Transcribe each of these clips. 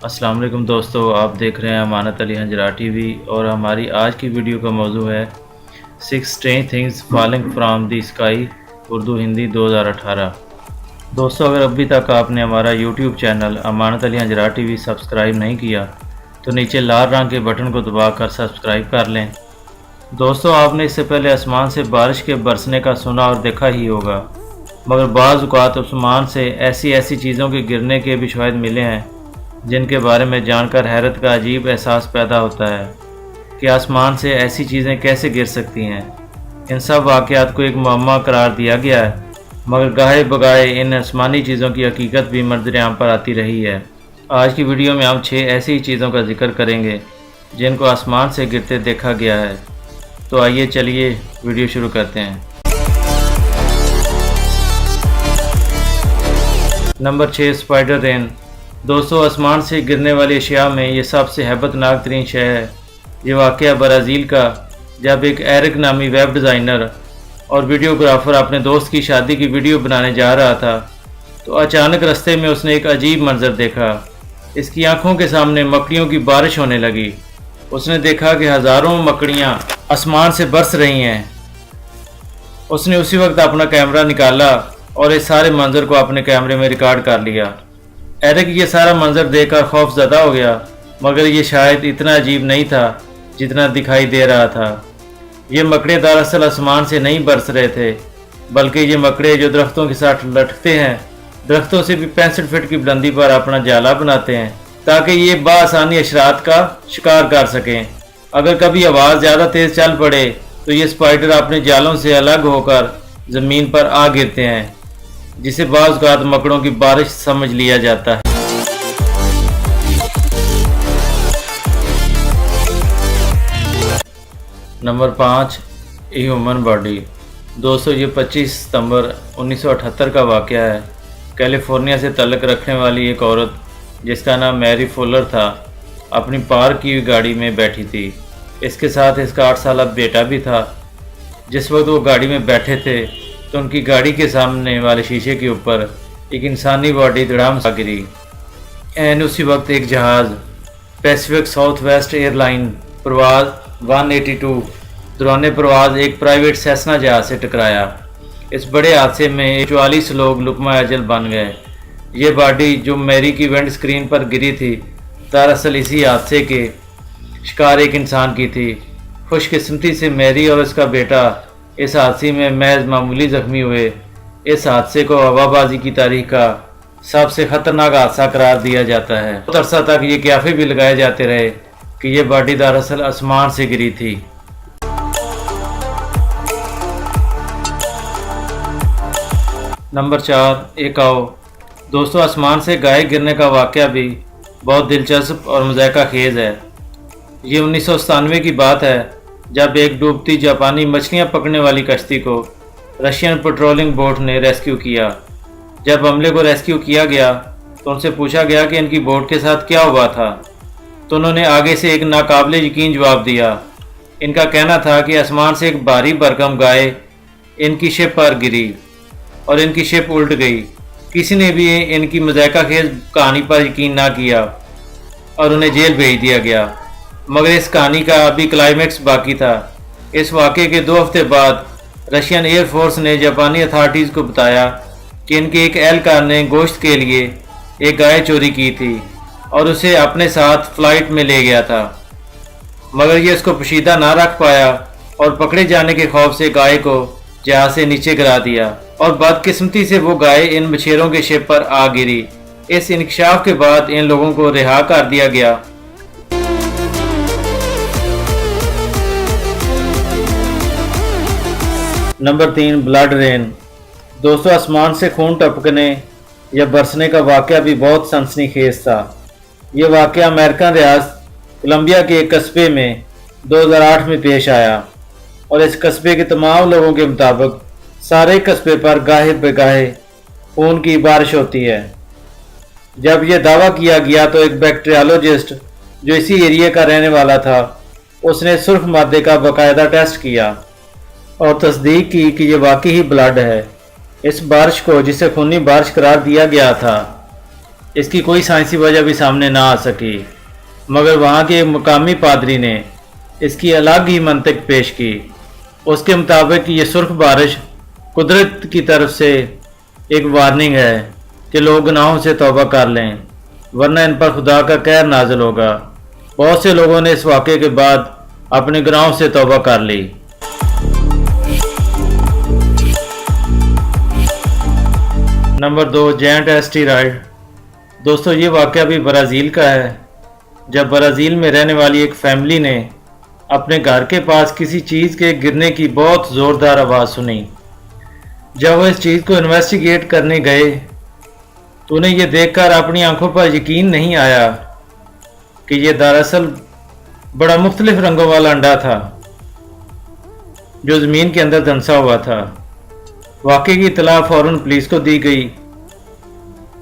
السلام علیکم دوستو، آپ دیکھ رہے ہیں امانت علی ہنجرا ٹی وی اور ہماری آج کی ویڈیو کا موضوع ہے 6 Strange Things Falling from the Sky Urdu Hindi 2018۔ دوستو، اگر ابھی تک آپ نے ہمارا یوٹیوب چینل امانت علی ہنجرا ٹی وی سبسکرائب نہیں کیا تو نیچے لال رنگ کے بٹن کو دبا کر سبسکرائب کر لیں۔ دوستو، آپ نے اس سے پہلے آسمان سے بارش کے برسنے کا سنا اور دیکھا ہی ہوگا، مگر بعض اوقات آسمان سے ایسی چیزوں کے گرنے کے بھی شواہد ملے ہیں جن کے بارے میں جان کر حیرت کا عجیب احساس پیدا ہوتا ہے کہ آسمان سے ایسی چیزیں کیسے گر سکتی ہیں۔ ان سب واقعات کو ایک معمہ قرار دیا گیا ہے، مگر گاہے بگاہے ان آسمانی چیزوں کی حقیقت بھی منظر عام پر آتی رہی ہے۔ آج کی ویڈیو میں ہم 6 ایسی چیزوں کا ذکر کریں گے جن کو آسمان سے گرتے دیکھا گیا ہے۔ تو آئیے چلیے ویڈیو شروع کرتے ہیں۔ نمبر 6، اسپائڈر رین۔ دوستو، آسمان سے گرنے والی اشیاء میں یہ سب سے ہیبت ناک ترین شے ہے۔ یہ واقعہ برازیل کا، جب ایک ایرک نامی ویب ڈیزائنر اور ویڈیوگرافر اپنے دوست کی شادی کی ویڈیو بنانے جا رہا تھا تو اچانک رستے میں اس نے ایک عجیب منظر دیکھا۔ اس کی آنکھوں کے سامنے مکڑیوں کی بارش ہونے لگی۔ اس نے دیکھا کہ ہزاروں مکڑیاں آسمان سے برس رہی ہیں۔ اس نے اسی وقت اپنا کیمرہ نکالا اور اس سارے منظر کو اپنے کیمرے میں ریکارڈ کر لیا۔ ایرک یہ سارا منظر دیکھ کر خوف زدہ ہو گیا، مگر یہ شاید اتنا عجیب نہیں تھا جتنا دکھائی دے رہا تھا۔ یہ مکڑے دراصل آسمان سے نہیں برس رہے تھے، بلکہ یہ مکڑے جو درختوں کے ساتھ لٹکتے ہیں، درختوں سے بھی 65 فٹ کی بلندی پر اپنا جالا بناتے ہیں تاکہ یہ بآسانی حشرات کا شکار کر سکیں۔ اگر کبھی آواز زیادہ تیز چل پڑے تو یہ اسپائڈر اپنے جالوں سے الگ ہو کر زمین پر آ گرتے ہیں، جسے بعض اوقات مکڑوں کی بارش سمجھ لیا جاتا ہے۔ Number 5، human body. دوستو، یہ 25 ستمبر 1978 کا واقعہ ہے۔ کیلیفورنیا سے تعلق رکھنے والی ایک عورت جس کا نام میری فولر تھا اپنی پارک کی ہوئی گاڑی میں بیٹھی تھی۔ اس کے ساتھ اس کا 8 سالہ بیٹا بھی تھا۔ جس وقت وہ گاڑی میں بیٹھے تھے تو ان کی گاڑی کے سامنے والے شیشے کے اوپر ایک انسانی باڈی دڑام سا گری۔ عین اسی وقت ایک جہاز Pacific Southwest Airline پرواز 182 دوران پرواز ایک پرائیویٹ سیسنا جہاز سے ٹکرایا۔ اس بڑے حادثے میں 44 لوگ لقمہ اجل بن گئے۔ یہ باڈی جو میری کی ونڈ سکرین پر گری تھی، دراصل اسی حادثے کے شکار ایک انسان کی تھی۔ خوش قسمتی سے میری اور اس کا بیٹا اس حادثے میں محض معمولی زخمی ہوئے۔ اس حادثے کو ہوا بازی کی تاریخ کا سب سے خطرناک حادثہ قرار دیا جاتا ہے۔ بہت عرصہ تک یہ قیافے بھی لگائے جاتے رہے کہ یہ باڈی دراصل آسمان سے گری تھی۔ نمبر 4، ایک آؤ۔ دوستو، آسمان سے گائے گرنے کا واقعہ بھی بہت دلچسپ اور مضحکہ خیز ہے۔ یہ 1997 کی بات ہے جب ایک ڈوبتی جاپانی مچھلیاں پکڑنے والی کشتی کو رشین پیٹرولنگ بوٹ نے ریسکیو کیا۔ جب عملے کو ریسکیو کیا گیا تو ان سے پوچھا گیا کہ ان کی بوٹ کے ساتھ کیا ہوا تھا، تو انہوں نے آگے سے ایک ناقابل یقین جواب دیا۔ ان کا کہنا تھا کہ آسمان سے ایک بھاری بھرکم گائے ان کی شپ پر گری اور ان کی شپ الٹ گئی۔ کسی نے بھی ان کی مضحکہ خیز کہانی پر یقین نہ کیا اور انہیں جیل بھیج دیا گیا، مگر اس کہانی کا ابھی کلائمیکس باقی تھا۔ اس واقعے کے 2 ہفتے بعد رشین ایئر فورس نے جاپانی اتھارٹیز کو بتایا کہ ان کے ایک اہلکار نے گوشت کے لیے ایک گائے چوری کی تھی اور اسے اپنے ساتھ فلائٹ میں لے گیا تھا، مگر یہ اس کو پوشیدہ نہ رکھ پایا اور پکڑے جانے کے خوف سے گائے کو جہاز سے نیچے گرا دیا اور بدقسمتی سے وہ گائے ان مچھیروں کے شپ پر آ گری۔ اس انکشاف کے بعد ان لوگوں کو رہا کر دیا گیا۔ نمبر 3، بلڈ رین۔ دوستو، آسمان سے خون ٹپکنے یا برسنے کا واقعہ بھی بہت سنسنی خیز تھا۔ یہ واقعہ امریکن ریاست کولمبیا کے ایک قصبے میں 2008 میں پیش آیا اور اس قصبے کے تمام لوگوں کے مطابق سارے قصبے پر گاہے بگاہے خون کی بارش ہوتی ہے۔ جب یہ دعویٰ کیا گیا تو ایک بیکٹیریالوجسٹ جو اسی ایریے کا رہنے والا تھا، اس نے سرخ مادے کا باقاعدہ ٹیسٹ کیا اور تصدیق کی کہ یہ واقعی ہی بلڈ ہے۔ اس بارش کو، جسے خونی بارش قرار دیا گیا تھا، اس کی کوئی سائنسی وجہ بھی سامنے نہ آ سکی، مگر وہاں کے مقامی پادری نے اس کی الگ ہی منطق پیش کی۔ اس کے مطابق یہ سرخ بارش قدرت کی طرف سے ایک وارننگ ہے کہ لوگ گناہوں سے توبہ کر لیں، ورنہ ان پر خدا کا قہر نازل ہوگا۔ بہت سے لوگوں نے اس واقعے کے بعد اپنے گناہوں سے توبہ کر لی۔ Number 2، giant asteroid. دوستو یہ واقعہ بھی برازیل کا ہے، جب برازیل میں رہنے والی ایک فیملی نے اپنے گھر کے پاس کسی چیز کے گرنے کی بہت زوردار آواز سنی۔ جب وہ اس چیز کو انویسٹیگیٹ کرنے گئے تو انہیں یہ دیکھ کر اپنی آنکھوں پر یقین نہیں آیا کہ یہ دراصل بڑا مختلف رنگوں والا انڈا تھا جو زمین کے اندر دھنسا ہوا تھا۔ واقعے کی اطلاع فوراً پولیس کو دی گئی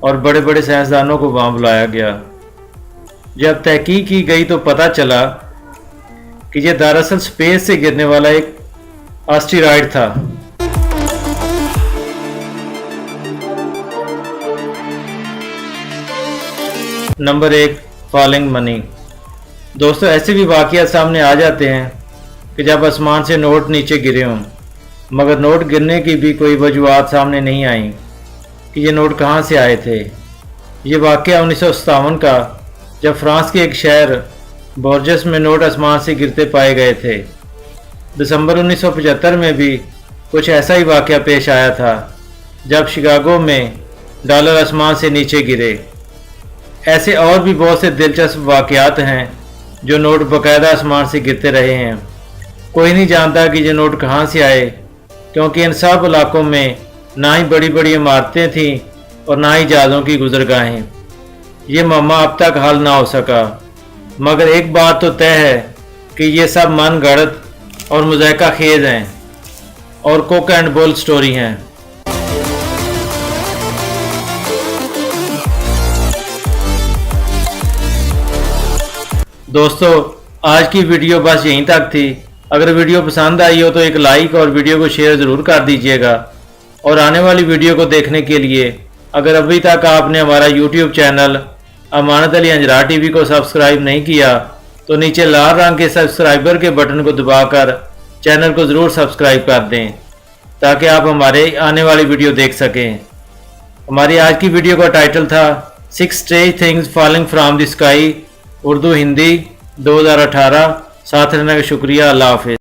اور بڑے بڑے سائنسدانوں کو وہاں بلایا گیا۔ جب تحقیق کی گئی تو پتہ چلا کہ یہ دراصل سپیس سے گرنے والا ایک آسٹیرائڈ تھا۔ نمبر 1، فالنگ منی۔ دوستو ایسے بھی واقعات سامنے آ جاتے ہیں کہ جب آسمان سے نوٹ نیچے گرے ہوں، مگر نوٹ گرنے کی بھی کوئی وجوہات سامنے نہیں آئیں کہ یہ نوٹ کہاں سے آئے تھے۔ یہ واقعہ 1957 کا، جب فرانس کے ایک شہر بورجس میں نوٹ آسمان سے گرتے پائے گئے تھے۔ دسمبر 1975 میں بھی کچھ ایسا ہی واقعہ پیش آیا تھا، جب شکاگو میں ڈالر آسمان سے نیچے گرے۔ ایسے اور بھی بہت سے دلچسپ واقعات ہیں جو نوٹ باقاعدہ آسمان سے گرتے رہے ہیں۔ کوئی نہیں جانتا کہ یہ نوٹ کہاں سے آئے، کیونکہ ان سب علاقوں میں نہ ہی بڑی بڑی عمارتیں تھیں اور نہ ہی جہازوں کی گزرگاہیں۔ یہ معمہ اب تک حل نہ ہو سکا، مگر ایک بات تو طے ہے کہ یہ سب من گھڑت اور مضحکہ خیز ہیں اور کوک اینڈ بول سٹوری ہیں۔ دوستو آج کی ویڈیو بس یہیں تک تھی۔ اگر ویڈیو پسند آئی ہو تو ایک لائک اور ویڈیو کو شیئر ضرور کر دیجیے گا، اور آنے والی ویڈیو کو دیکھنے کے لیے اگر ابھی تک آپ نے ہمارا یوٹیوب چینل امانت علی انجرا ٹی وی کو سبسکرائب نہیں کیا تو نیچے لال رنگ کے سبسکرائبر کے بٹن کو دبا کر چینل کو ضرور سبسکرائب کر دیں تاکہ آپ ہمارے آنے والی ویڈیو دیکھ سکیں۔ ہماری آج کی ویڈیو کا ٹائٹل تھا 6 Strange Things Falling from the Sky، Urdu Hindi 2018۔ ساتھ رہنے کا شکریہ۔ اللہ حافظ۔